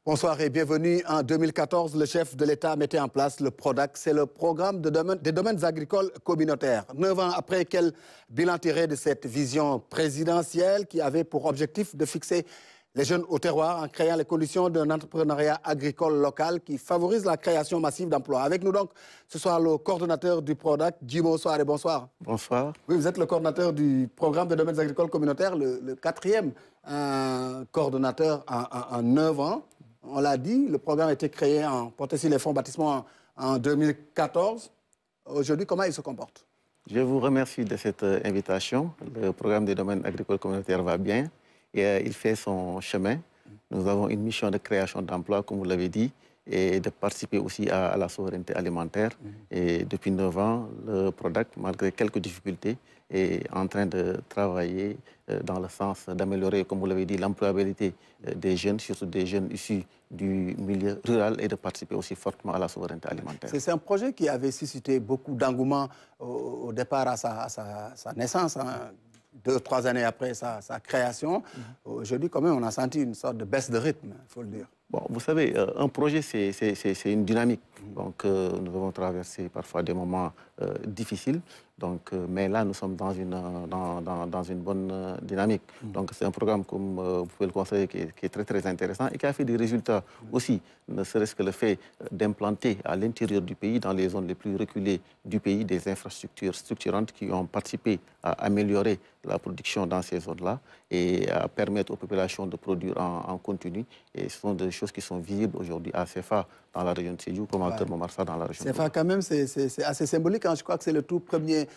Bonsoir et bienvenue. En 2014, le chef de l'État mettait en place le PRODAC. C'est le programme des domaines agricoles communautaires. 9 ans après, quel bilan tiré de cette vision présidentielle qui avait pour objectif de fixer les jeunes au terroir en créant les conditions d'un entrepreneuriat agricole local qui favorise la création massive d'emplois. Avec nous donc ce soir le coordonnateur du PRODAC, Djimo Souare. Bonsoir. Bonsoir. Oui, vous êtes le coordonnateur du programme des domaines agricoles communautaires, le quatrième coordonnateur en 9 ans. On l'a dit, le programme a été créé porté sur les fonds bâtiment en 2014. Aujourd'hui, comment il se comporte? Je vous remercie de cette invitation. Le programme des domaines agricoles communautaires va bien et il fait son chemin. Nous avons une mission de création d'emplois, comme vous l'avez dit, et de participer aussi à la souveraineté alimentaire. Et depuis 9 ans, le PRODAC, malgré quelques difficultés, est en train de travailler dans le sens d'améliorer, comme vous l'avez dit, l'employabilité des jeunes, surtout des jeunes issus du milieu rural, et de participer aussi fortement à la souveraineté alimentaire. C'est un projet qui avait suscité beaucoup d'engouement au départ à sa naissance, hein, 2 ou 3 années après sa création. Aujourd'hui, quand même, on a senti une sorte de baisse de rythme, il faut le dire. Bon, vous savez, un projet, c'est une dynamique. Donc, nous avons traversé parfois des moments difficiles. Donc, mais là, nous sommes dans une bonne dynamique. Donc, c'est un programme, comme vous pouvez le constater, qui est très, très intéressant et qui a fait des résultats aussi, ne serait-ce que le fait d'implanter à l'intérieur du pays, dans les zones les plus reculées du pays, des infrastructures structurantes qui ont participé à améliorer la production dans ces zones-là et à permettre aux populations de produire en continu. Et ce sont des choses qui sont visibles aujourd'hui à CFA dans la région de Sédhiou, comme à Keur Momar Sarr dans la région de CFA, quand même, c'est assez symbolique. Hein. Je crois que c'est le tout premier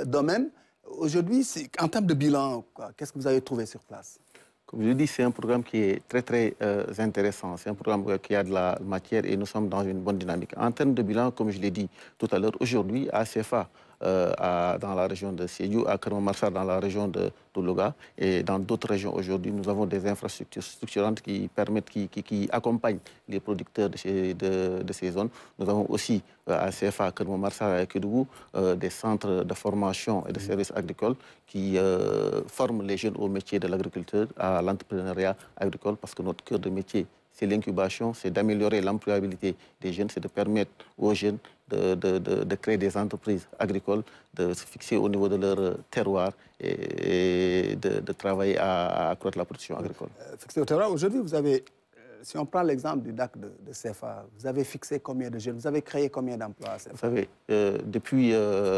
domaine. Aujourd'hui, en termes de bilan, qu'est-ce que vous avez trouvé sur place? Comme je dis, c'est un programme qui est très, très intéressant. C'est un programme qui a de la matière et nous sommes dans une bonne dynamique. En termes de bilan, comme je l'ai dit tout à l'heure, aujourd'hui, à CFA, dans la région de Sédhiou, à Keur Momar Sarr dans la région de Louga et dans d'autres régions aujourd'hui, nous avons des infrastructures structurantes qui permettent, qui accompagnent les producteurs de ces zones. Nous avons aussi à CFA, à Keur Momar Sarr et à Kédougou, des centres de formation et de services agricoles qui forment les jeunes au métier de l'agriculture, à l'entrepreneuriat agricole, parce que notre cœur de métier, c'est l'incubation, c'est d'améliorer l'employabilité des jeunes, c'est de permettre aux jeunes de créer des entreprises agricoles, de se fixer au niveau de leur terroir et de travailler à accroître la production agricole. Fixé au terroir, aujourd'hui, vous avez, si on prend l'exemple du DAC de CFA, vous avez fixé combien de jeunes, vous avez créé combien d'emplois à CFA? Vous savez, depuis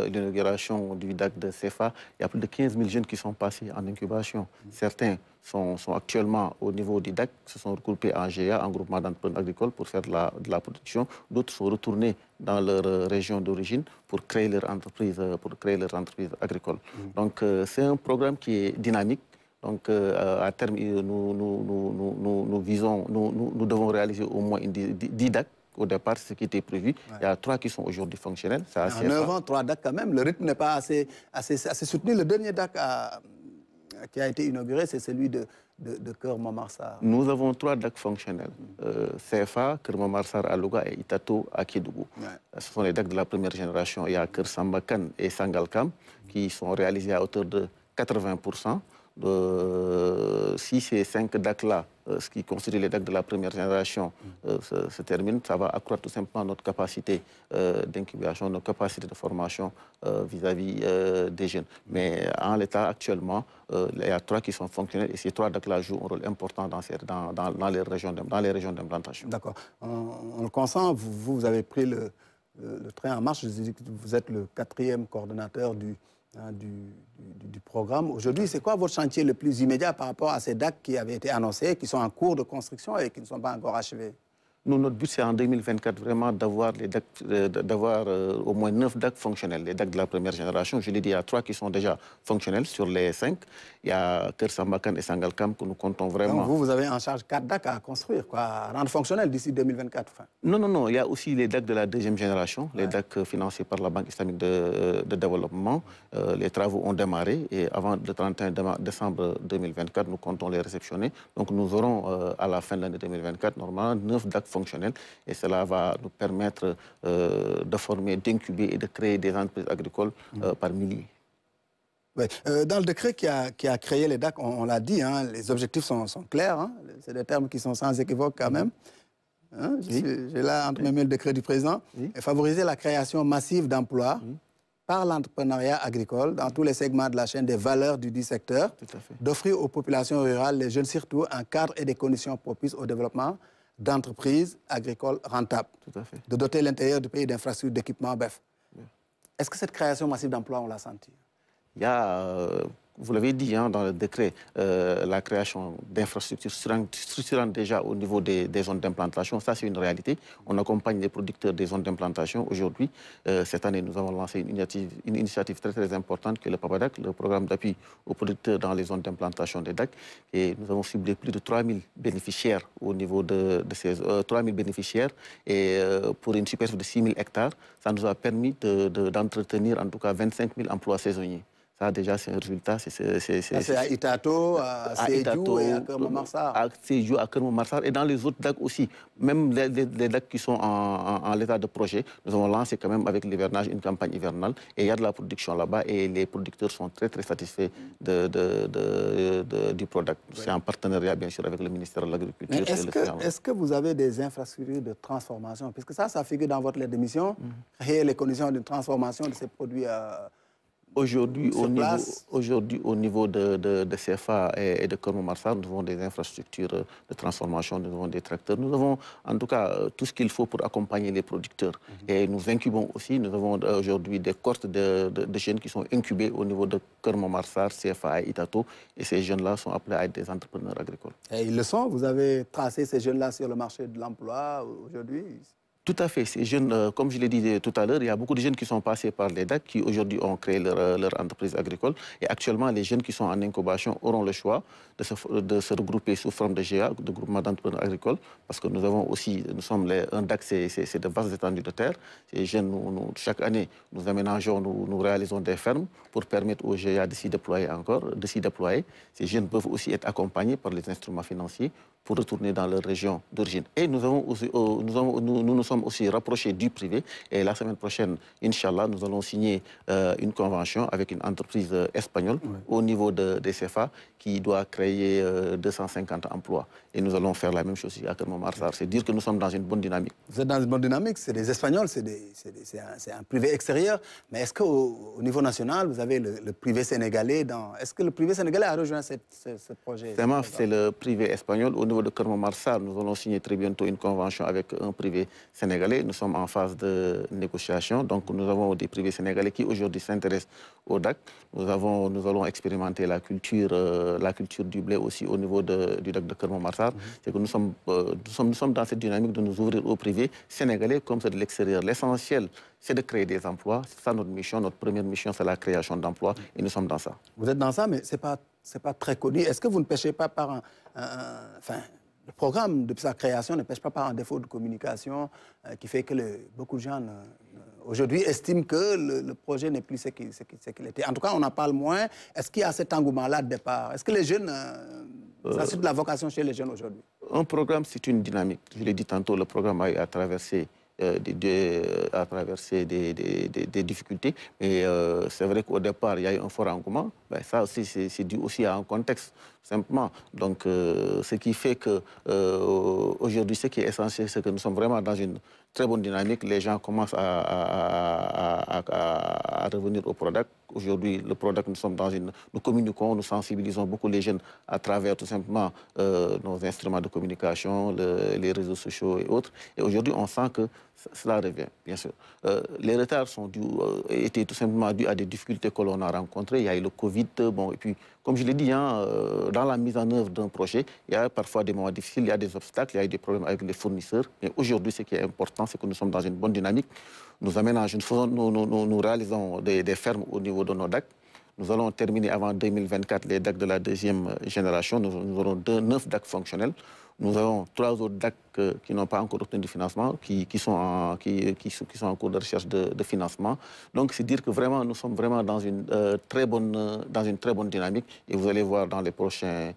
l'inauguration du DAC de CFA, il y a plus de 15 000 jeunes qui sont passés en incubation. Certains sont actuellement au niveau du DAC, se sont regroupés en GA, en groupement d'entrepreneurs agricoles, pour faire de la production. D'autres sont retournés dans leur région d'origine pour créer leur entreprise agricole. Donc, c'est un programme qui est dynamique. Donc, à terme, nous devons réaliser au moins 10 DAC. Au départ, c'est ce qui était prévu. Ouais. Il y a 3 qui sont aujourd'hui fonctionnels. En 9 ans, 3 DAC quand même. Le rythme n'est pas assez soutenu. Le dernier DAC qui a été inauguré, c'est celui de Keur Momar Sarr. Nous avons 3 DAC fonctionnels. CFA, Keur Momar Sarr à Louga et Itato à Kédougou. Ouais. Ce sont les DAC de la première génération. Il y a Keur Sambakan et Sangalkam qui sont réalisés à hauteur de 80%. Si ces 5 DAC-là, ce qui constitue les DAC de la première génération, se termine, ça va accroître tout simplement notre capacité d'incubation, notre capacité de formation vis-à-vis des jeunes. Mais en l'état actuellement, il y a 3 qui sont fonctionnels et ces 3 DAC-là jouent un rôle important dans les régions d'implantation. D'accord. On le consent, vous avez pris le train en marche. Je dis que vous êtes le 4e coordonnateur du programme. Aujourd'hui, c'est quoi votre chantier le plus immédiat par rapport à ces DAC qui avaient été annoncés, qui sont en cours de construction et qui ne sont pas encore achevés? Nous, notre but, c'est en 2024 vraiment d'avoir au moins 9 DAC fonctionnels, les DAC de la première génération. Je l'ai dit, il y a 3 qui sont déjà fonctionnels sur les 5. Il y a Keur Sambakan et Sangalkam que nous comptons vraiment. Donc vous avez en charge 4 DAC à construire, à rendre fonctionnels d'ici 2024. Enfin. Non. Il y a aussi les DAC de la 2e génération, les DAC financés par la Banque islamique de développement. Les travaux ont démarré et avant le 31 décembre 2024, nous comptons les réceptionner. Donc nous aurons à la fin de l'année 2024, normalement, 9 DAC fonctionnels et cela va nous permettre de former, d'incuber et de créer des entreprises agricoles par milliers. Oui. Dans le décret qui a créé les DAC, on l'a dit, hein, les objectifs sont clairs. Hein, c'est des termes qui sont sans équivoque quand même. Hein, j'ai là entre mes mains le décret du président. Et favoriser la création massive d'emplois par l'entrepreneuriat agricole dans tous les segments de la chaîne des valeurs du dit secteur. D'offrir aux populations rurales, les jeunes surtout, un cadre et des conditions propices au développement d'entreprises agricoles rentables. Tout à fait. De doter l'intérieur du pays d'infrastructures, d'équipements, bref. Est-ce que cette création massive d'emplois, on l'a senti? Il y a, vous l'avez dit hein, dans le décret, la création d'infrastructures structurantes déjà au niveau des zones d'implantation. Ça, c'est une réalité. On accompagne les producteurs des zones d'implantation. Aujourd'hui, cette année, nous avons lancé une initiative très, très importante qui est le PAPADAC, le programme d'appui aux producteurs dans les zones d'implantation des DAC. Et nous avons ciblé plus de 3000 bénéficiaires au niveau de ces 3000 bénéficiaires. Et pour une superficie de 6000 hectares, ça nous a permis d'entretenir en tout cas 25 000 emplois saisonniers. Ça, déjà, c'est un résultat. C'est à Itato, à Sédhiou et à Keur-Momar-Sarr. À Sédhiou, à Keur-Momar-Sarr et dans les autres DAC aussi. Même les DAC qui sont en l'état de projet, nous avons lancé quand même avec l'hivernage une campagne hivernale. Et il y a de la production là-bas et les producteurs sont très, très satisfaits du product. C'est en partenariat, bien sûr, avec le ministère de l'Agriculture. Est-ce que vous avez des infrastructures de transformation? Puisque ça figure dans votre lettre de mission, créer les conditions de transformation de ces produits. Aujourd'hui, au niveau de CFA et de Keur-Momar-Sarr, nous avons des infrastructures de transformation, nous avons des tracteurs, nous avons en tout cas tout ce qu'il faut pour accompagner les producteurs. Et nous incubons aussi, nous avons aujourd'hui des cohortes de jeunes qui sont incubés au niveau de Keur-Momar-Sarr, CFA et Itato. Et ces jeunes-là sont appelés à être des entrepreneurs agricoles. Et ils le sont? Vous avez tracé ces jeunes-là sur le marché de l'emploi aujourd'hui? Tout à fait. Ces jeunes, comme je l'ai dit tout à l'heure, il y a beaucoup de jeunes qui sont passés par les DAC qui aujourd'hui ont créé leur entreprise agricole. Et actuellement, les jeunes qui sont en incubation auront le choix de se regrouper sous forme de GA, de groupement d'entrepreneurs agricoles, parce que nous avons aussi, un DAC, c'est de vastes étendues de terre. Ces jeunes, chaque année, nous aménageons, nous réalisons des fermes pour permettre aux GA de s'y déployer encore, de s'y déployer. Ces jeunes peuvent aussi être accompagnés par les instruments financiers pour retourner dans leur région d'origine. Et nous nous sommes aussi rapprochés du privé. Et la semaine prochaine, Inch'Allah, nous allons signer une convention avec une entreprise espagnole au niveau des CFA qui doit créer 250 emplois. Et nous allons faire la même chose ici à Keur-Momar-Sarr. C'est dire que nous sommes dans une bonne dynamique. Vous êtes dans une bonne dynamique, c'est des Espagnols, c'est un privé extérieur. Mais est-ce qu'au niveau national, vous avez le privé sénégalais Est-ce que le privé sénégalais a rejoint ce projet? C'est le privé espagnol. Au niveau de Keur-Momar-Sarr, nous allons signer très bientôt une convention avec un privé sénégalais. Nous sommes en phase de négociation. Donc nous avons des privés sénégalais qui aujourd'hui s'intéressent au DAC. Nous allons expérimenter la culture du blé aussi au niveau du DAC de Keur-Momar-Sarr. C'est que nous sommes dans cette dynamique de nous ouvrir au privé sénégalais comme c'est de l'extérieur. L'essentiel, c'est de créer des emplois. C'est ça notre mission. Notre première mission, c'est la création d'emplois. Et nous sommes dans ça. Vous êtes dans ça, mais ce n'est pas très connu. Est-ce que vous ne pêchez pas par le programme de sa création ne pêche pas par un défaut de communication qui fait que beaucoup de gens aujourd'hui estiment que le projet n'est plus ce qu'il était. En tout cas, on en parle moins. Est-ce qu'il y a cet engouement-là de départ? Est-ce que les jeunes... ça c'est de la vocation chez les jeunes aujourd'hui? Un programme, c'est une dynamique. Je l'ai dit tantôt, le programme a traversé des difficultés. Mais c'est vrai qu'au départ, il y a eu un fort engouement. Ben, ça aussi, c'est dû aussi à un contexte, simplement. Donc, ce qui fait que aujourd'hui, ce qui est essentiel, c'est que nous sommes vraiment dans une très bonne dynamique. Les gens commencent à revenir au product. Aujourd'hui, le product, nous communiquons, nous sensibilisons beaucoup les jeunes à travers tout simplement nos instruments de communication, les réseaux sociaux et autres. Et aujourd'hui, on sent que cela revient, bien sûr. Les retards étaient tout simplement dus à des difficultés que l'on a rencontrées. Il y a eu le Covid, bon, et puis, comme je l'ai dit, dans la mise en œuvre d'un projet, il y a parfois des moments difficiles, il y a des obstacles, il y a eu des problèmes avec les fournisseurs. Mais aujourd'hui, ce qui est important, c'est que nous sommes dans une bonne dynamique. Nous aménageons, nous réalisons des fermes au niveau de nos DAC. Nous allons terminer avant 2024 les DAC de la deuxième génération. Nous aurons 9 DAC fonctionnels. Nous avons 3 autres DAC qui n'ont pas encore obtenu de financement, qui sont en cours de recherche de financement. Donc, c'est dire que vraiment, nous sommes vraiment dans une très bonne dynamique. Et vous allez voir dans les prochains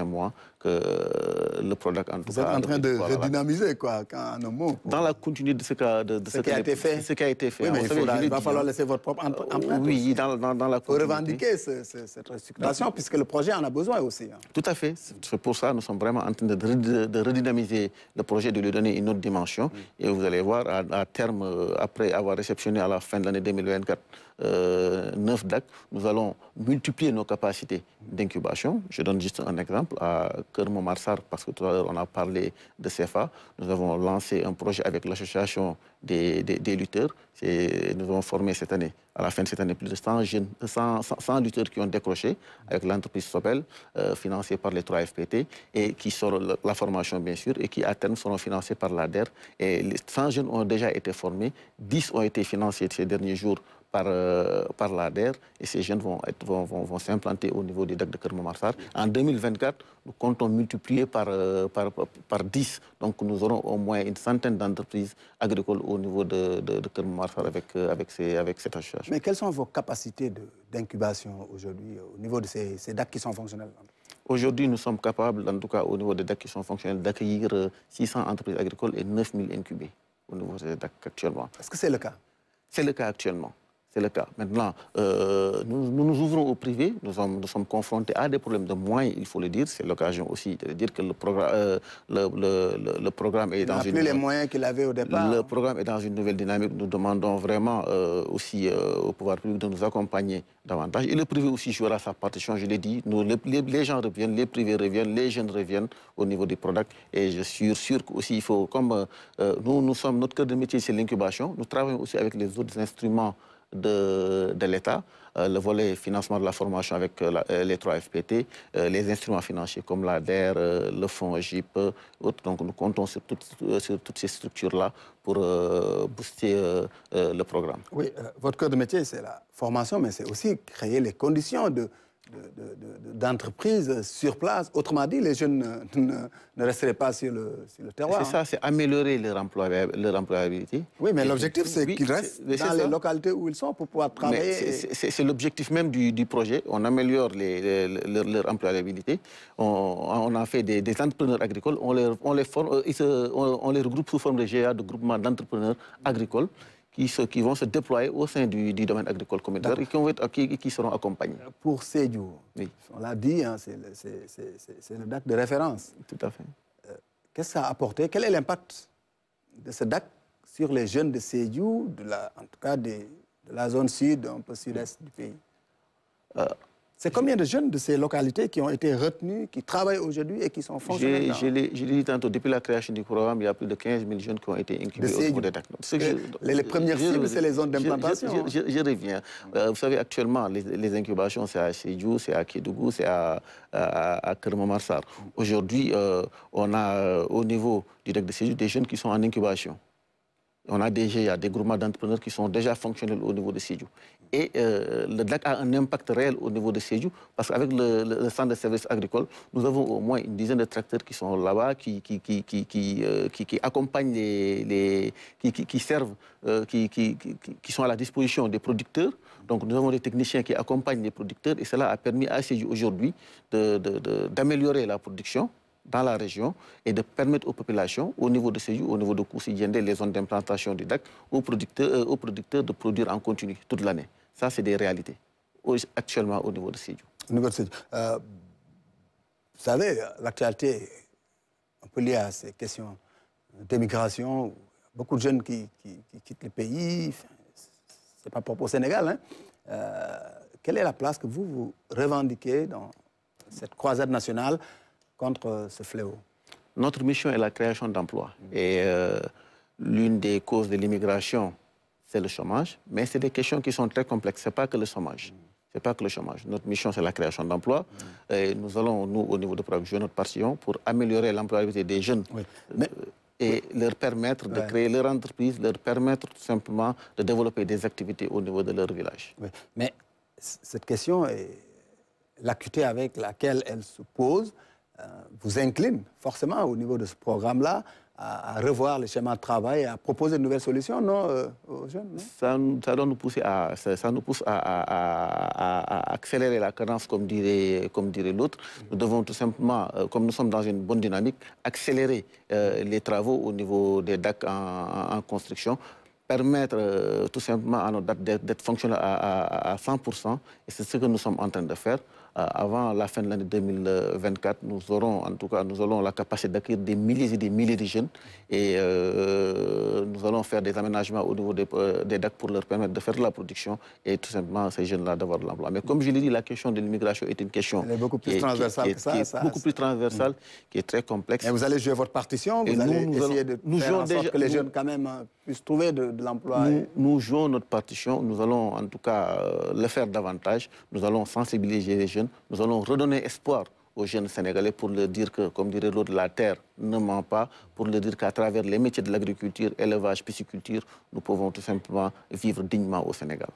mois que le PRODAC, en tout cas... Vous êtes en train de redynamiser, quoi, en un mot. Dans la continuité de ce qui a été fait. Ce qui a été fait. Oui, mais il va falloir laisser votre propre empreinte. Oui, dans la continuité. Il faut revendiquer cette restructuration, puisque le projet en a besoin aussi. Tout à fait. C'est pour ça que nous sommes vraiment en train de redynamiser le projet, de lui donner une autre dimension. Et vous allez voir, à terme, après avoir réceptionné à la fin de l'année 2024 9 DAC, nous allons multiplier nos capacités d'incubation. Je donne juste un exemple. À Keur-Momar-Sarr, parce que tout à l'heure on a parlé de CFA, nous avons lancé un projet avec l'association des lutteurs. Nous avons formé cette année, à la fin de cette année, plus de 100 lutteurs qui ont décroché avec l'entreprise Sobel, financée par les 3 FPT, et qui sort la formation, bien sûr, et qui à terme seront financés par l'ADER. Et les 100 jeunes ont déjà été formés, 10 ont été financés ces derniers jours par l'ADER, et ces jeunes vont s'implanter au niveau du DAC de Keur-Momar-Sarr. En 2024, nous comptons multiplier par 10. Donc nous aurons au moins une centaine d'entreprises agricoles au niveau de Keur-Momar-Sarr avec cette association. Mais quelles sont vos capacités d'incubation aujourd'hui au niveau de ces DAC qui sont fonctionnels? Aujourd'hui, nous sommes capables, en tout cas au niveau des DAC qui sont fonctionnels, d'accueillir 600 entreprises agricoles et 9000 incubés au niveau des DAC actuellement. Est-ce que c'est le cas? C'est le cas actuellement. C'est le cas. Maintenant, nous nous ouvrons au privé. Nous sommes confrontés à des problèmes de moyens, il faut le dire. C'est l'occasion aussi de dire que le programme est dans une... plus les moyens qu'il avait au départ. Le programme est dans une nouvelle dynamique. Nous demandons vraiment aussi au pouvoir public de nous accompagner davantage. Et le privé aussi jouera sa partition, je l'ai dit. Les gens reviennent, les privés reviennent, les jeunes reviennent au niveau des products. Et je suis sûr qu'aussi, il faut, comme notre cœur de métier, c'est l'incubation. Nous travaillons aussi avec les autres instruments de l'État, le volet financement de la formation avec les 3 FPT, les instruments financiers comme l'ADER, le fonds GIP, donc nous comptons sur toutes ces structures-là pour booster le programme. Oui, votre cœur de métier, c'est la formation, mais c'est aussi créer les conditions d'entreprises sur place. Autrement dit, les jeunes ne resteraient pas sur le terroir. C'est ça, c'est améliorer leur employabilité. Oui, mais l'objectif, c'est qu'ils restent dans les localités où ils sont pour pouvoir travailler. C'est l'objectif même du projet. On améliore leur employabilité. On a fait des entrepreneurs agricoles. On les regroupe sous forme de GA, de groupement d'entrepreneurs agricoles, qui vont se déployer au sein du domaine agricole communautaire et qui seront accompagnés. Pour Sédhiou, oui. On l'a dit, hein, c'est le DAC de référence. Tout à fait. Qu'est-ce que ça a apporté? Quel est l'impact de ce DAC sur les jeunes de Sédhiou, en tout cas de la zone sud, un peu sud-est du pays? C'est combien de jeunes de ces localités qui ont été retenus, qui travaillent aujourd'hui et qui sont fonctionnels? Je l'ai dit tantôt, depuis la création du programme, il y a plus de 15 000 jeunes qui ont été incubés au niveau des DAC. Les premières cibles, c'est les zones d'implantation. Je reviens. Vous savez, actuellement, les incubations, c'est à Sédhiou, c'est à Kédougou, c'est à Keur-Momar-Sarr. Aujourd'hui, on a au niveau du DAC de Sédhiou des jeunes qui sont en incubation. On a déjà des groupements d'entrepreneurs qui sont déjà fonctionnels au niveau de Sédhiou. Et le DAC a un impact réel au niveau de Sédhiou, parce qu'avec le centre de services agricoles, nous avons au moins une dizaine de tracteurs qui sont là-bas, qui accompagnent qui servent, qui sont à la disposition des producteurs. Donc nous avons des techniciens qui accompagnent les producteurs, et cela a permis à Sédhiou aujourd'hui d'améliorer la production dans la région et de permettre aux populations, au niveau de Sédhiou, au niveau de Koussi-Diendé, les zones d'implantation du DAC, aux producteurs de produire en continu toute l'année. Ça, c'est des réalités, actuellement au niveau de Sédhiou. Vous savez, l'actualité est un peu liée à ces questions d'émigration. Beaucoup de jeunes qui quittent le pays, ce n'est pas propre au Sénégal. Hein. Quelle est la place que vous revendiquez dans cette croisade nationale contre ce fléau? Notre mission est la création d'emplois. Et l'une des causes de l'immigration, c'est le chômage. Mais c'est des questions qui sont très complexes. Ce n'est pas que le chômage. C'est pas que le chômage. Notre mission, c'est la création d'emplois. Et nous allons, nous, au niveau de Programme, jouer notre partition pour améliorer l'employabilité des jeunes. Oui. Et leur permettre de créer leur entreprise, leur permettre tout simplement de développer des activités au niveau de leur village. Oui. Mais cette question, l'acuité avec laquelle elle se pose, vous incline forcément au niveau de ce programme-là à revoir les schémas de travail et à proposer de nouvelles solutions, non, aux jeunes, non? Ça doit nous pousser ça nous pousse à accélérer la cadence, comme dirait l'autre. Nous devons tout simplement, comme nous sommes dans une bonne dynamique, accélérer les travaux au niveau des DAC en construction, permettre tout simplement à nos DAC d'être fonctionnels à 100%, et c'est ce que nous sommes en train de faire. Avant la fin de l'année 2024, nous aurons la capacité d'accueillir des milliers et des milliers de jeunes, et nous allons faire des aménagements au niveau des DAC pour leur permettre de faire de la production et tout simplement ces jeunes-là d'avoir de l'emploi. Mais comme je l'ai dit, la question de l'immigration est une question beaucoup plus transversale que ça. Beaucoup plus transversale, qui est très complexe. Et vous allez jouer votre partition, vous allez essayer de faire en sorte que les jeunes quand même puissent trouver de l'emploi. Nous jouons notre partition, nous allons en tout cas le faire davantage, nous allons sensibiliser les jeunes, nous allons redonner espoir aux jeunes Sénégalais pour leur dire que, comme dirait l'autre, la terre ne ment pas, pour leur dire qu'à travers les métiers de l'agriculture, élevage, pisciculture, nous pouvons tout simplement vivre dignement au Sénégal.